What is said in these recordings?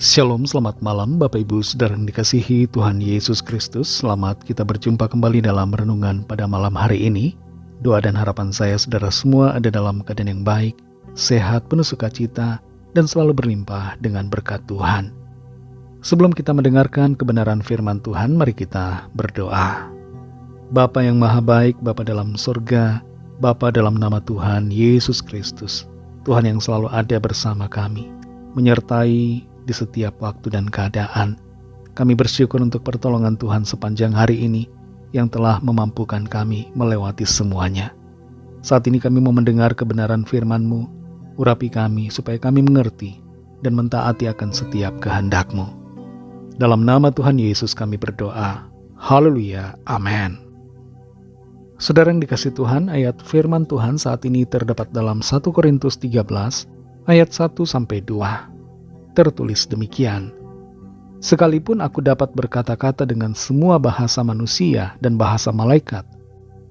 Shalom, selamat malam Bapak Ibu Saudara yang dikasihi Tuhan Yesus Kristus. Selamat kita berjumpa kembali dalam renungan pada malam hari ini. Doa dan harapan saya saudara semua ada dalam keadaan yang baik, sehat, penuh sukacita, dan selalu berlimpah dengan berkat Tuhan. Sebelum kita mendengarkan kebenaran firman Tuhan, mari kita berdoa. Bapa yang maha baik, Bapa dalam surga, Bapa dalam nama Tuhan Yesus Kristus, Tuhan yang selalu ada bersama kami, menyertai di setiap waktu dan keadaan. Kami bersyukur untuk pertolongan Tuhan sepanjang hari ini yang telah memampukan kami melewati semuanya. Saat ini kami mau mendengar kebenaran firman-Mu, urapi kami supaya kami mengerti dan mentaati akan setiap kehendak-Mu. Dalam nama Tuhan Yesus kami berdoa. Haleluya. Amin. Saudara yang dikasihi Tuhan, ayat firman Tuhan saat ini terdapat dalam 1 Korintus 13 ayat 1-2. Tertulis demikian, sekalipun aku dapat berkata-kata dengan semua bahasa manusia dan bahasa malaikat,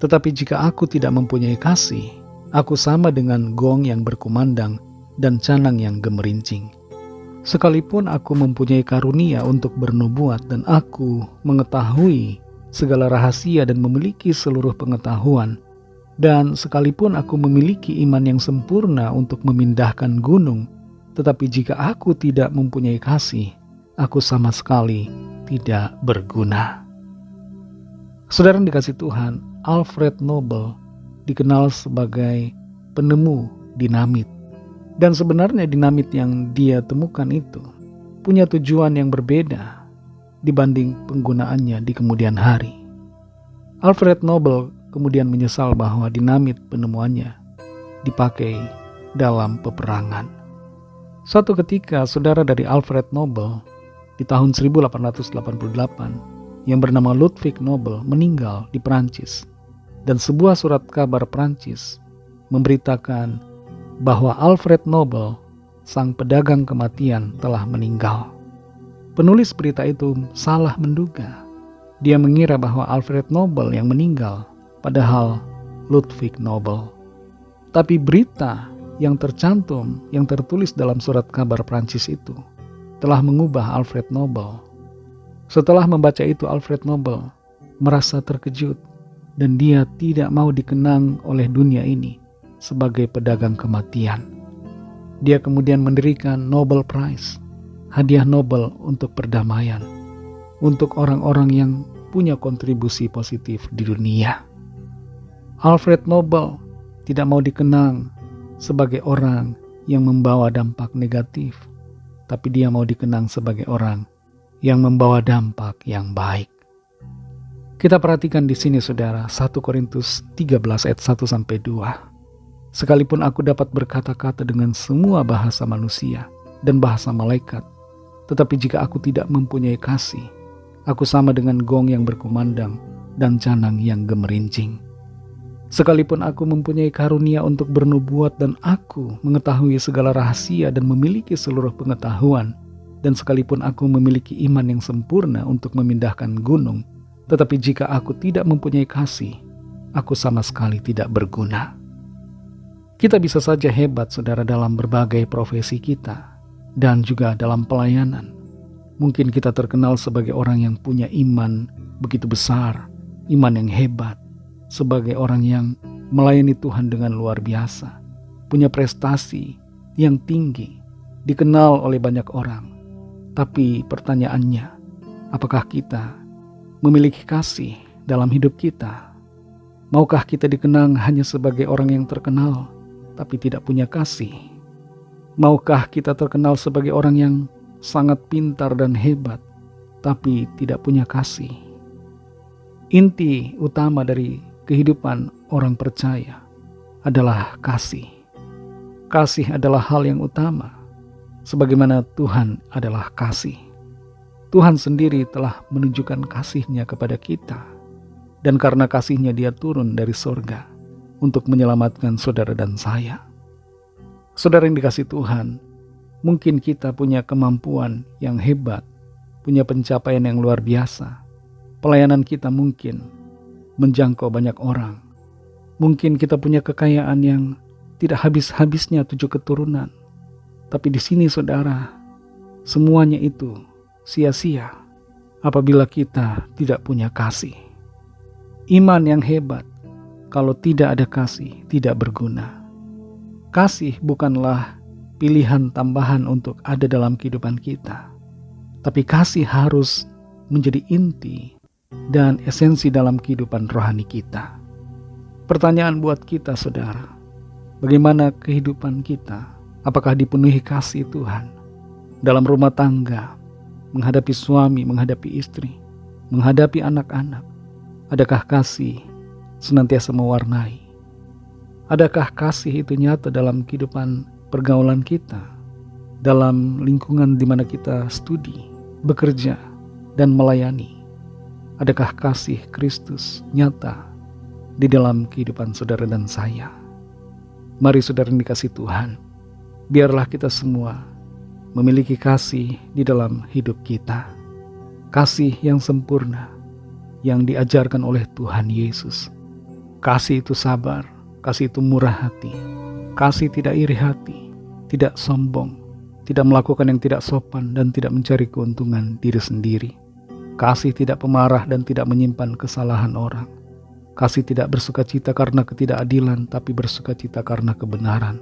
tetapi jika aku tidak mempunyai kasih, aku sama dengan gong yang berkumandang dan canang yang gemerincing. Sekalipun aku mempunyai karunia untuk bernubuat dan aku mengetahui segala rahasia dan memiliki seluruh pengetahuan, dan sekalipun aku memiliki iman yang sempurna untuk memindahkan gunung, tetapi jika aku tidak mempunyai kasih, aku sama sekali tidak berguna. Saudara yang dikasihi Tuhan, Alfred Nobel dikenal sebagai penemu dinamit. Dan sebenarnya dinamit yang dia temukan itu punya tujuan yang berbeda dibanding penggunaannya di kemudian hari. Alfred Nobel kemudian menyesal bahwa dinamit penemuannya dipakai dalam peperangan. Suatu ketika, saudara dari Alfred Nobel di tahun 1888 yang bernama Ludwig Nobel meninggal di Prancis, dan sebuah surat kabar Prancis memberitakan bahwa Alfred Nobel, sang pedagang kematian, telah meninggal. Penulis berita itu salah menduga. Dia mengira bahwa Alfred Nobel yang meninggal, padahal Ludwig Nobel. Tapi berita yang tercantum, yang tertulis dalam surat kabar Prancis itu telah mengubah Alfred Nobel. Setelah membaca itu, Alfred Nobel merasa terkejut dan dia tidak mau dikenang oleh dunia ini sebagai pedagang kematian. Dia kemudian mendirikan Nobel Prize, hadiah Nobel untuk perdamaian, untuk orang-orang yang punya kontribusi positif di dunia. Alfred Nobel tidak mau dikenang sebagai orang yang membawa dampak negatif, tapi dia mau dikenang sebagai orang yang membawa dampak yang baik. Kita perhatikan di sini saudara, 1 Korintus 13 ayat 1-2. Sekalipun aku dapat berkata-kata dengan semua bahasa manusia dan bahasa malaikat, tetapi jika aku tidak mempunyai kasih, aku sama dengan gong yang berkumandang dan canang yang gemerincing. Sekalipun aku mempunyai karunia untuk bernubuat dan aku mengetahui segala rahasia dan memiliki seluruh pengetahuan, dan sekalipun aku memiliki iman yang sempurna untuk memindahkan gunung, tetapi jika aku tidak mempunyai kasih, aku sama sekali tidak berguna. Kita bisa saja hebat saudara dalam berbagai profesi kita dan juga dalam pelayanan. Mungkin kita terkenal sebagai orang yang punya iman begitu besar, iman yang hebat, sebagai orang yang melayani Tuhan dengan luar biasa, punya prestasi yang tinggi, dikenal oleh banyak orang. Tapi pertanyaannya, apakah kita memiliki kasih dalam hidup kita? Maukah kita dikenang hanya sebagai orang yang terkenal, tapi tidak punya kasih? Maukah kita terkenal sebagai orang yang sangat pintar dan hebat, tapi tidak punya kasih? Inti utama dari kehidupan orang percaya adalah kasih. Kasih adalah hal yang utama, sebagaimana Tuhan adalah kasih. Tuhan sendiri telah menunjukkan kasih-Nya kepada kita, dan karena kasih-Nya Dia turun dari sorga untuk menyelamatkan saudara dan saya. Saudara yang dikasihi Tuhan, mungkin kita punya kemampuan yang hebat, punya pencapaian yang luar biasa. Pelayanan kita mungkin menjangkau banyak orang. Mungkin kita punya kekayaan yang tidak habis-habisnya 7 keturunan. Tapi di sini saudara, Semuanya itu sia-sia apabila kita tidak punya kasih. Iman yang hebat kalau tidak ada kasih tidak berguna. Kasih bukanlah pilihan tambahan untuk ada dalam kehidupan kita, tapi kasih harus menjadi inti dan esensi dalam kehidupan rohani kita. Pertanyaan buat kita, saudara, bagaimana kehidupan kita? Apakah dipenuhi kasih Tuhan dalam rumah tangga, menghadapi suami, menghadapi istri, menghadapi anak-anak? Adakah kasih senantiasa mewarnai? Adakah kasih itu nyata dalam kehidupan pergaulan kita, dalam lingkungan di mana kita studi, bekerja, dan melayani? Adakah kasih Kristus nyata di dalam kehidupan saudara dan saya? Mari saudara yang dikasihi Tuhan, biarlah kita semua memiliki kasih di dalam hidup kita. Kasih yang sempurna yang diajarkan oleh Tuhan Yesus. Kasih itu sabar, kasih itu murah hati, kasih tidak iri hati, tidak sombong, tidak melakukan yang tidak sopan dan tidak mencari keuntungan diri sendiri. Kasih tidak pemarah dan tidak menyimpan kesalahan orang. Kasih tidak bersukacita karena ketidakadilan, tapi bersukacita karena kebenaran.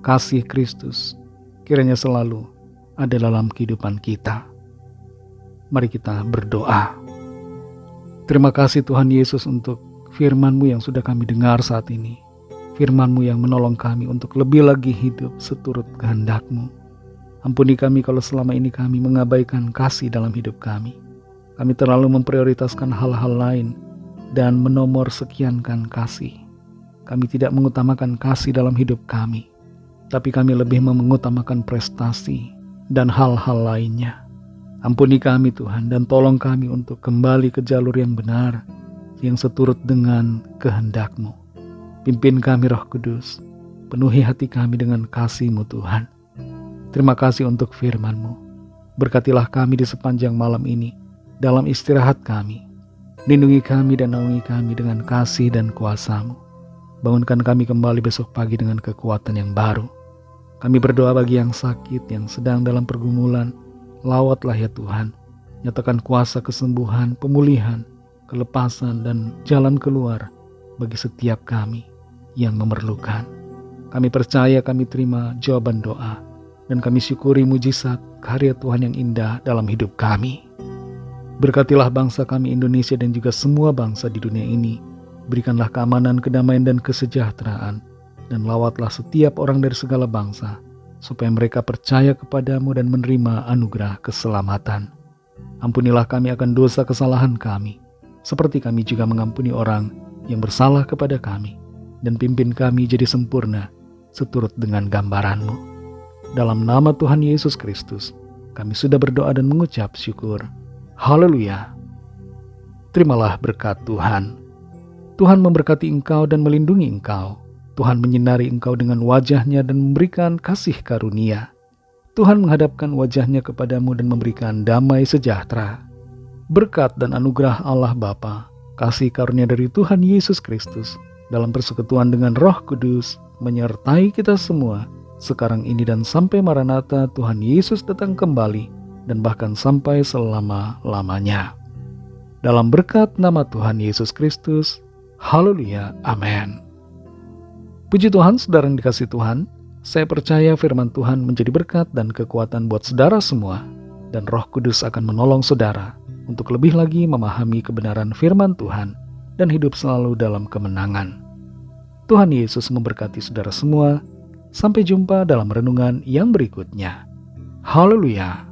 Kasih Kristus kiranya selalu ada dalam kehidupan kita. Mari kita berdoa. Terima kasih Tuhan Yesus untuk firman-Mu yang sudah kami dengar saat ini. Firman-Mu yang menolong kami untuk lebih lagi hidup seturut kehendak-Mu. Ampuni kami kalau selama ini kami mengabaikan kasih dalam hidup kami. Kami terlalu memprioritaskan hal-hal lain dan menomor sekiankan kasih. Kami tidak mengutamakan kasih dalam hidup kami, tapi kami lebih mengutamakan prestasi dan hal-hal lainnya. Ampuni kami Tuhan dan tolong kami untuk kembali ke jalur yang benar, yang seturut dengan kehendak-Mu. Pimpin kami Roh Kudus, penuhi hati kami dengan kasih-Mu Tuhan. Terima kasih untuk firman-Mu. Berkatilah kami di sepanjang malam ini, dalam istirahat kami. Lindungi kami dan naungi kami dengan kasih dan kuasa-Mu. Bangunkan kami kembali besok pagi dengan kekuatan yang baru. Kami berdoa bagi yang sakit, yang sedang dalam pergumulan. Lawatlah ya Tuhan. Nyatakan kuasa kesembuhan, pemulihan, kelepasan dan jalan keluar bagi setiap kami yang memerlukan. Kami percaya, kami terima jawaban doa, dan kami syukuri mujizat karya Tuhan yang indah dalam hidup kami. Berkatilah bangsa kami Indonesia dan juga semua bangsa di dunia ini. Berikanlah keamanan, kedamaian, dan kesejahteraan. Dan lawatlah setiap orang dari segala bangsa, supaya mereka percaya kepadamu dan menerima anugerah keselamatan. Ampunilah kami akan dosa kesalahan kami, seperti kami juga mengampuni orang yang bersalah kepada kami. Dan pimpin kami jadi sempurna, seturut dengan gambaran-Mu. Dalam nama Tuhan Yesus Kristus, kami sudah berdoa dan mengucap syukur. Haleluya. Terimalah berkat Tuhan. Tuhan memberkati engkau dan melindungi engkau. Tuhan menyinari engkau dengan wajah-Nya dan memberikan kasih karunia. Tuhan menghadapkan wajah-Nya kepadamu dan memberikan damai sejahtera. Berkat dan anugerah Allah Bapa, kasih karunia dari Tuhan Yesus Kristus, dalam persekutuan dengan Roh Kudus, menyertai kita semua, sekarang ini dan sampai Maranatha Tuhan Yesus datang kembali, dan bahkan sampai selama-lamanya. Dalam berkat nama Tuhan Yesus Kristus, haleluya, amin. Puji Tuhan, saudara yang dikasihi Tuhan, saya percaya firman Tuhan menjadi berkat dan kekuatan buat saudara semua, dan Roh Kudus akan menolong saudara untuk lebih lagi memahami kebenaran firman Tuhan dan hidup selalu dalam kemenangan. Tuhan Yesus memberkati saudara semua. Sampai jumpa dalam renungan yang berikutnya. Haleluya.